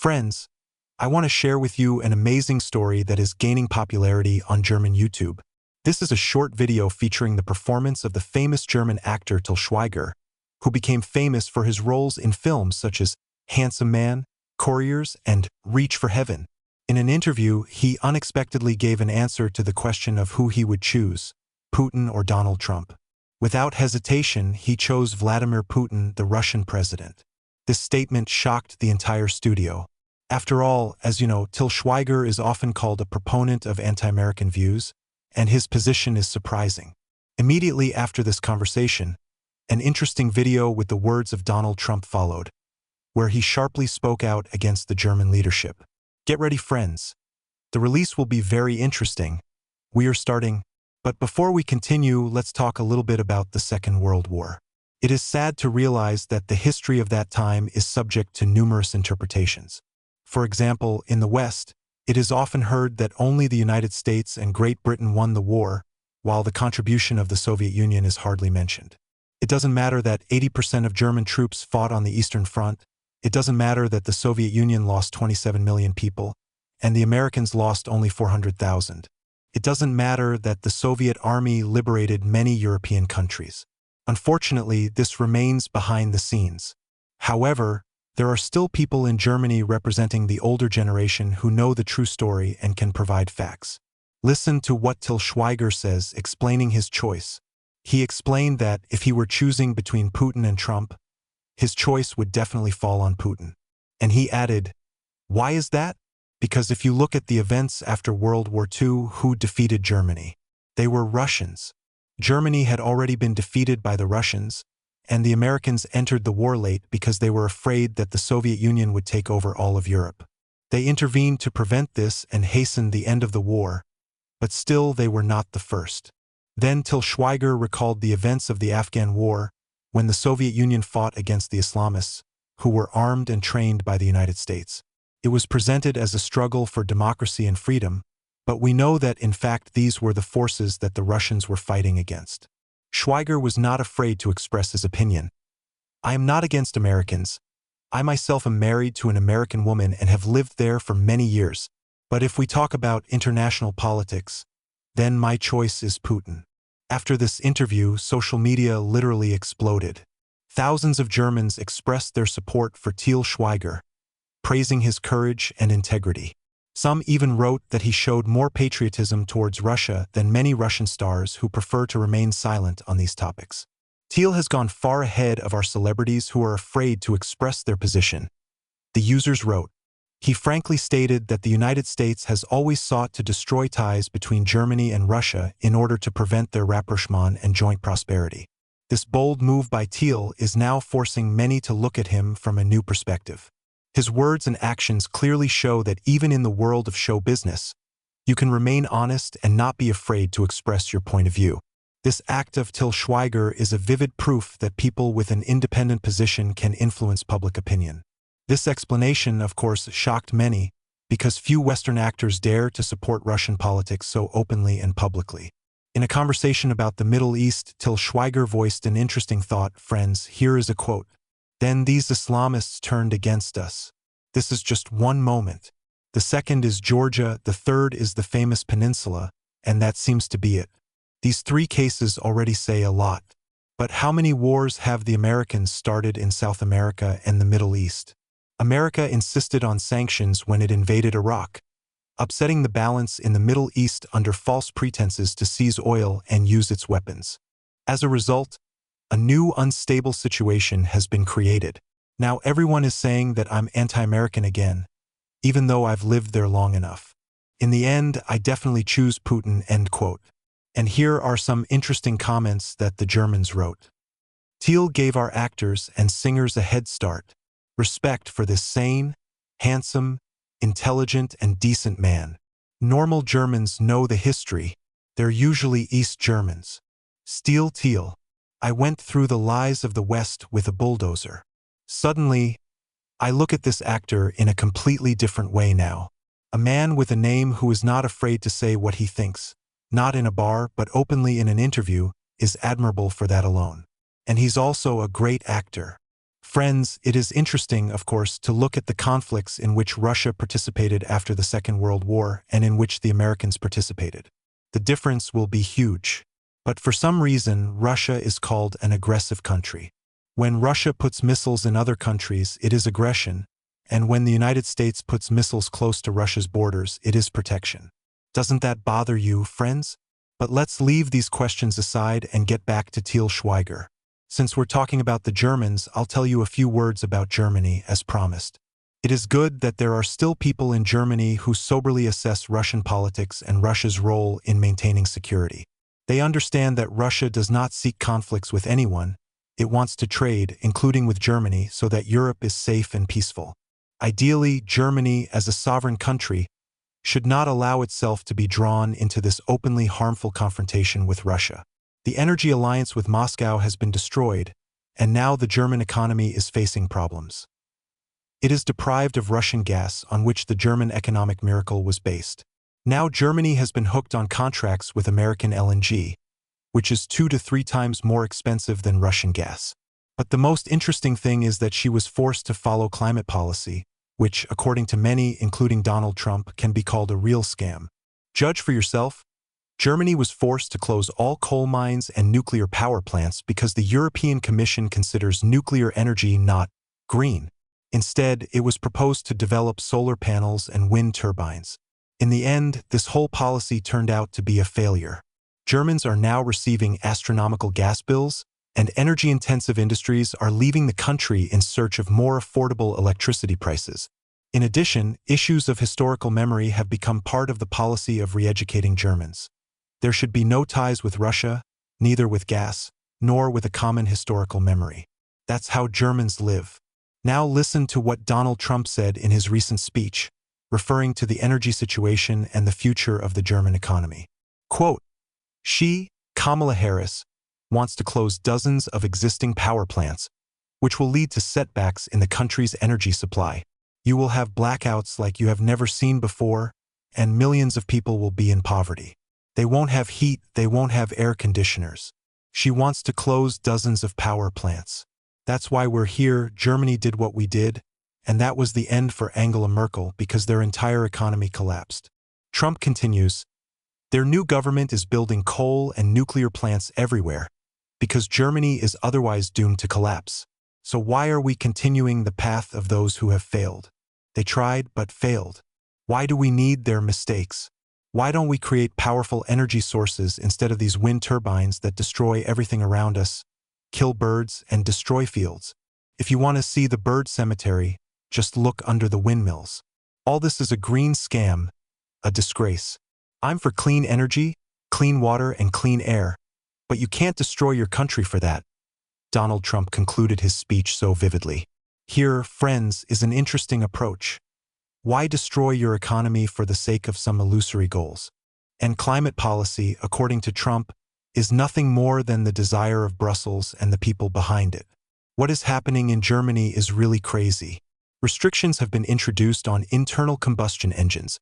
Friends, I want to share with you an amazing story that is gaining popularity on German YouTube. This is a short video featuring the performance of the famous German actor Til Schweiger, who became famous for his roles in films such as Handsome Man, Couriers, and Reach for Heaven. In an interview, he unexpectedly gave an answer to the question of who he would choose, Putin or Donald Trump. Without hesitation, he chose Vladimir Putin, the Russian president. This statement shocked the entire studio. After all, as you know, Til Schweiger is often called a proponent of anti-American views, and his position is surprising. Immediately after this conversation, an interesting video with the words of Donald Trump followed, where he sharply spoke out against the German leadership. Get ready, friends. The release will be very interesting. We are starting. But before we continue, let's talk a little bit about the Second World War. It is sad to realize that the history of that time is subject to numerous interpretations. For example, in the West, it is often heard that only the United States and Great Britain won the war, while the contribution of the Soviet Union is hardly mentioned. It doesn't matter that 80% of German troops fought on the Eastern Front. It doesn't matter that the Soviet Union lost 27 million people, and the Americans lost only 400,000. It doesn't matter that the Soviet army liberated many European countries. Unfortunately, this remains behind the scenes. However, there are still people in Germany representing the older generation who know the true story and can provide facts. Listen to what Til Schweiger says, explaining his choice. He explained that if he were choosing between Putin and Trump, his choice would definitely fall on Putin. And he added, "Why is that? Because if you look at the events after World War II, who defeated Germany? They were Russians. Germany had already been defeated by the Russians, and the Americans entered the war late because they were afraid that the Soviet Union would take over all of Europe. They intervened to prevent this and hasten the end of the war, but still they were not the first." Then Til Schweiger recalled the events of the Afghan War, when the Soviet Union fought against the Islamists, who were armed and trained by the United States. It was presented as a struggle for democracy and freedom, but we know that in fact these were the forces that the Russians were fighting against. Schweiger was not afraid to express his opinion. "I am not against Americans. I myself am married to an American woman and have lived there for many years. But if we talk about international politics, then my choice is Putin." After this interview, social media literally exploded. Thousands of Germans expressed their support for Til Schweiger, praising his courage and integrity. Some even wrote that he showed more patriotism towards Russia than many Russian stars who prefer to remain silent on these topics. Til has gone far ahead of our celebrities who are afraid to express their position. The users wrote, "He frankly stated that the United States has always sought to destroy ties between Germany and Russia in order to prevent their rapprochement and joint prosperity. This bold move by Til is now forcing many to look at him from a new perspective. His words and actions clearly show that even in the world of show business, you can remain honest and not be afraid to express your point of view." This act of Til Schweiger is a vivid proof that people with an independent position can influence public opinion. This explanation, of course, shocked many, because few Western actors dare to support Russian politics so openly and publicly. In a conversation about the Middle East, Til Schweiger voiced an interesting thought. "Friends, here is a quote. Then these Islamists turned against us. This is just one moment. The second is Georgia, the third is the famous peninsula, and that seems to be it. These three cases already say a lot. But how many wars have the Americans started in South America and the Middle East? America insisted on sanctions when it invaded Iraq, upsetting the balance in the Middle East under false pretenses to seize oil and use its weapons. As a result, a new unstable situation has been created. Now everyone is saying that I'm anti-American again, even though I've lived there long enough. In the end, I definitely choose Putin," end quote. And here are some interesting comments that the Germans wrote. "Til gave our actors and singers a head start. Respect for this sane, handsome, intelligent, and decent man. Normal Germans know the history. They're usually East Germans. Still Til. I went through the lies of the West with a bulldozer. Suddenly, I look at this actor in a completely different way now. A man with a name who is not afraid to say what he thinks, not in a bar but openly in an interview, is admirable for that alone. And he's also a great actor. Friends, it is interesting, of course, to look at the conflicts in which Russia participated after the Second World War and in which the Americans participated. The difference will be huge. But for some reason, Russia is called an aggressive country. When Russia puts missiles in other countries, it is aggression, and when the United States puts missiles close to Russia's borders, it is protection. Doesn't that bother you, friends? But let's leave these questions aside and get back to Til Schweiger. Since we're talking about the Germans, I'll tell you a few words about Germany, as promised. It is good that there are still people in Germany who soberly assess Russian politics and Russia's role in maintaining security. They understand that Russia does not seek conflicts with anyone. It wants to trade, including with Germany, so that Europe is safe and peaceful. Ideally, Germany, as a sovereign country, should not allow itself to be drawn into this openly harmful confrontation with Russia. The energy alliance with Moscow has been destroyed, and now the German economy is facing problems. It is deprived of Russian gas, on which the German economic miracle was based. Now Germany has been hooked on contracts with American LNG, which is 2 to 3 times more expensive than Russian gas. But the most interesting thing is that she was forced to follow climate policy, which, according to many, including Donald Trump, can be called a real scam. Judge for yourself. Germany was forced to close all coal mines and nuclear power plants because the European Commission considers nuclear energy not green. Instead, it was proposed to develop solar panels and wind turbines. In the end, this whole policy turned out to be a failure. Germans are now receiving astronomical gas bills, and energy-intensive industries are leaving the country in search of more affordable electricity prices. In addition, issues of historical memory have become part of the policy of re-educating Germans. There should be no ties with Russia, neither with gas, nor with a common historical memory. That's how Germans live. Now listen to what Donald Trump said in his recent speech, referring to the energy situation and the future of the German economy. Quote, "She, Kamala Harris, wants to close dozens of existing power plants, which will lead to setbacks in the country's energy supply. You will have blackouts like you have never seen before, and millions of people will be in poverty. They won't have heat, they won't have air conditioners. She wants to close dozens of power plants. That's why we're here. Germany did what we did, and that was the end for Angela Merkel because their entire economy collapsed." Trump continues, "Their new government is building coal and nuclear plants everywhere because Germany is otherwise doomed to collapse. So why are we continuing the path of those who have failed? They tried but failed. Why do we need their mistakes? Why don't we create powerful energy sources instead of these wind turbines that destroy everything around us, kill birds, and destroy fields? If you want to see the bird cemetery, just look under the windmills. All this is a green scam, a disgrace. I'm for clean energy, clean water, and clean air, but you can't destroy your country for that." Donald Trump concluded his speech so vividly. Here, friends, is an interesting approach. Why destroy your economy for the sake of some illusory goals? And climate policy, according to Trump, is nothing more than the desire of Brussels and the people behind it. What is happening in Germany is really crazy. Restrictions have been introduced on internal combustion engines,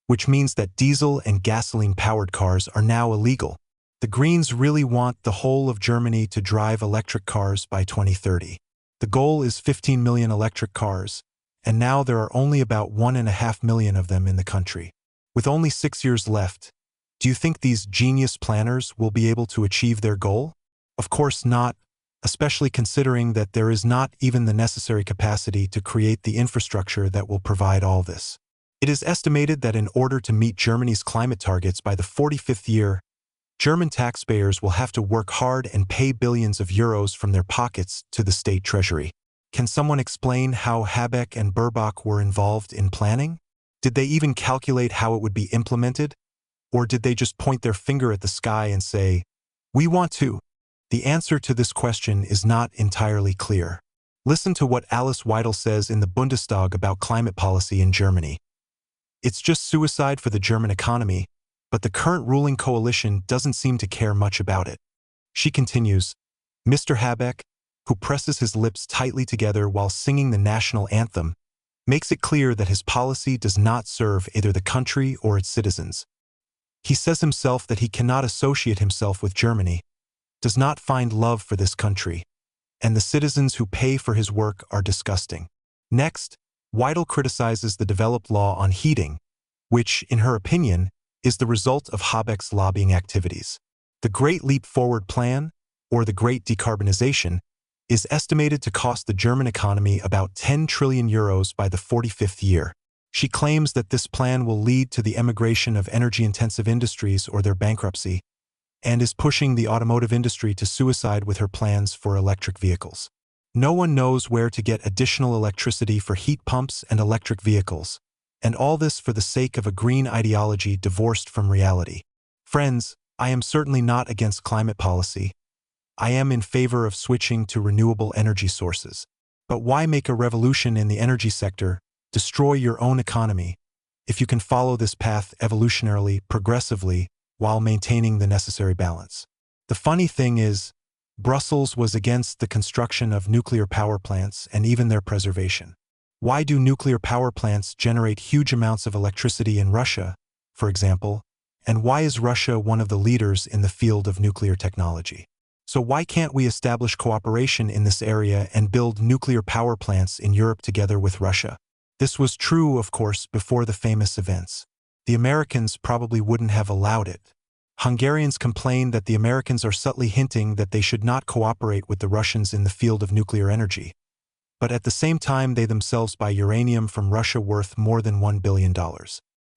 which means that diesel and gasoline-powered cars are now illegal. The Greens really want the whole of Germany to drive electric cars by 2030. The goal is 15 million electric cars, and now there are only about 1.5 million of them in the country. With only 6 years left, do you think these genius planners will be able to achieve their goal? Of course not, especially considering that there is not even the necessary capacity to create the infrastructure that will provide all this. It is estimated that in order to meet Germany's climate targets by the 45th year, German taxpayers will have to work hard and pay billions of euros from their pockets to the state treasury. Can someone explain how Habeck and Baerbock were involved in planning? Did they even calculate how it would be implemented? Or did they just point their finger at the sky and say, "We want to"? The answer to this question is not entirely clear. Listen to what Alice Weidel says in the Bundestag about climate policy in Germany. "It's just suicide for the German economy, but the current ruling coalition doesn't seem to care much about it." She continues, "Mr. Habeck, who presses his lips tightly together while singing the national anthem, makes it clear that his policy does not serve either the country or its citizens. He says himself that he cannot associate himself with Germany, does not find love for this country. and the citizens who pay for his work are disgusting. Next, Weidel criticizes the developed law on heating, which, in her opinion, is the result of Habeck's lobbying activities. The Great Leap Forward Plan, or the Great Decarbonization, is estimated to cost the German economy about 10 trillion euros by the 45th year. She claims that this plan will lead to the emigration of energy-intensive industries or their bankruptcy, and is pushing the automotive industry to suicide with her plans for electric vehicles. No one knows where to get additional electricity for heat pumps and electric vehicles, and all this for the sake of a green ideology divorced from reality. Friends, I am certainly not against climate policy. I am in favor of switching to renewable energy sources. But why make a revolution in the energy sector, destroy your own economy, if you can follow this path evolutionarily, progressively, while maintaining the necessary balance? The funny thing is, Brussels was against the construction of nuclear power plants and even their preservation. Why do nuclear power plants generate huge amounts of electricity in Russia, for example, and why is Russia one of the leaders in the field of nuclear technology? So why can't we establish cooperation in this area and build nuclear power plants in Europe together with Russia? This was true, of course, before the famous events. The Americans probably wouldn't have allowed it. Hungarians complain that the Americans are subtly hinting that they should not cooperate with the Russians in the field of nuclear energy. But at the same time, they themselves buy uranium from Russia worth more than $1 billion.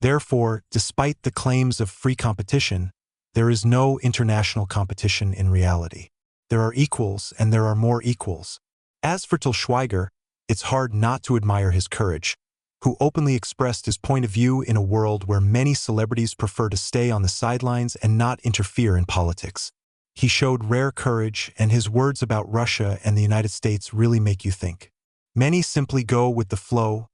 Therefore, despite the claims of free competition, there is no international competition in reality. There are equals and there are more equals. As for Schweiger, it's hard not to admire his courage, who openly expressed his point of view in a world where many celebrities prefer to stay on the sidelines and not interfere in politics. He showed rare courage, and his words about Russia and the United States really make you think. Many simply go with the flow,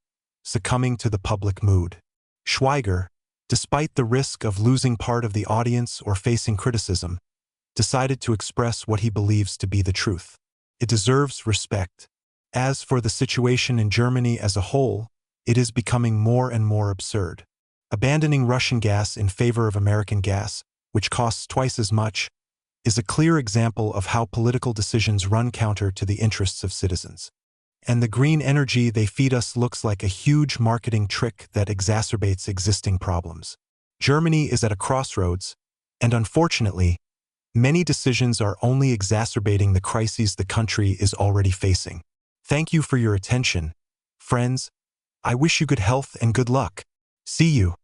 succumbing to the public mood. Schweiger, despite the risk of losing part of the audience or facing criticism, decided to express what he believes to be the truth. It deserves respect. As for the situation in Germany as a whole, it is becoming more and more absurd. Abandoning Russian gas in favor of American gas, which costs twice as much, is a clear example of how political decisions run counter to the interests of citizens. And the green energy they feed us looks like a huge marketing trick that exacerbates existing problems. Germany is at a crossroads, and unfortunately, many decisions are only exacerbating the crises the country is already facing. Thank you for your attention, friends. I wish you good health and good luck. See you.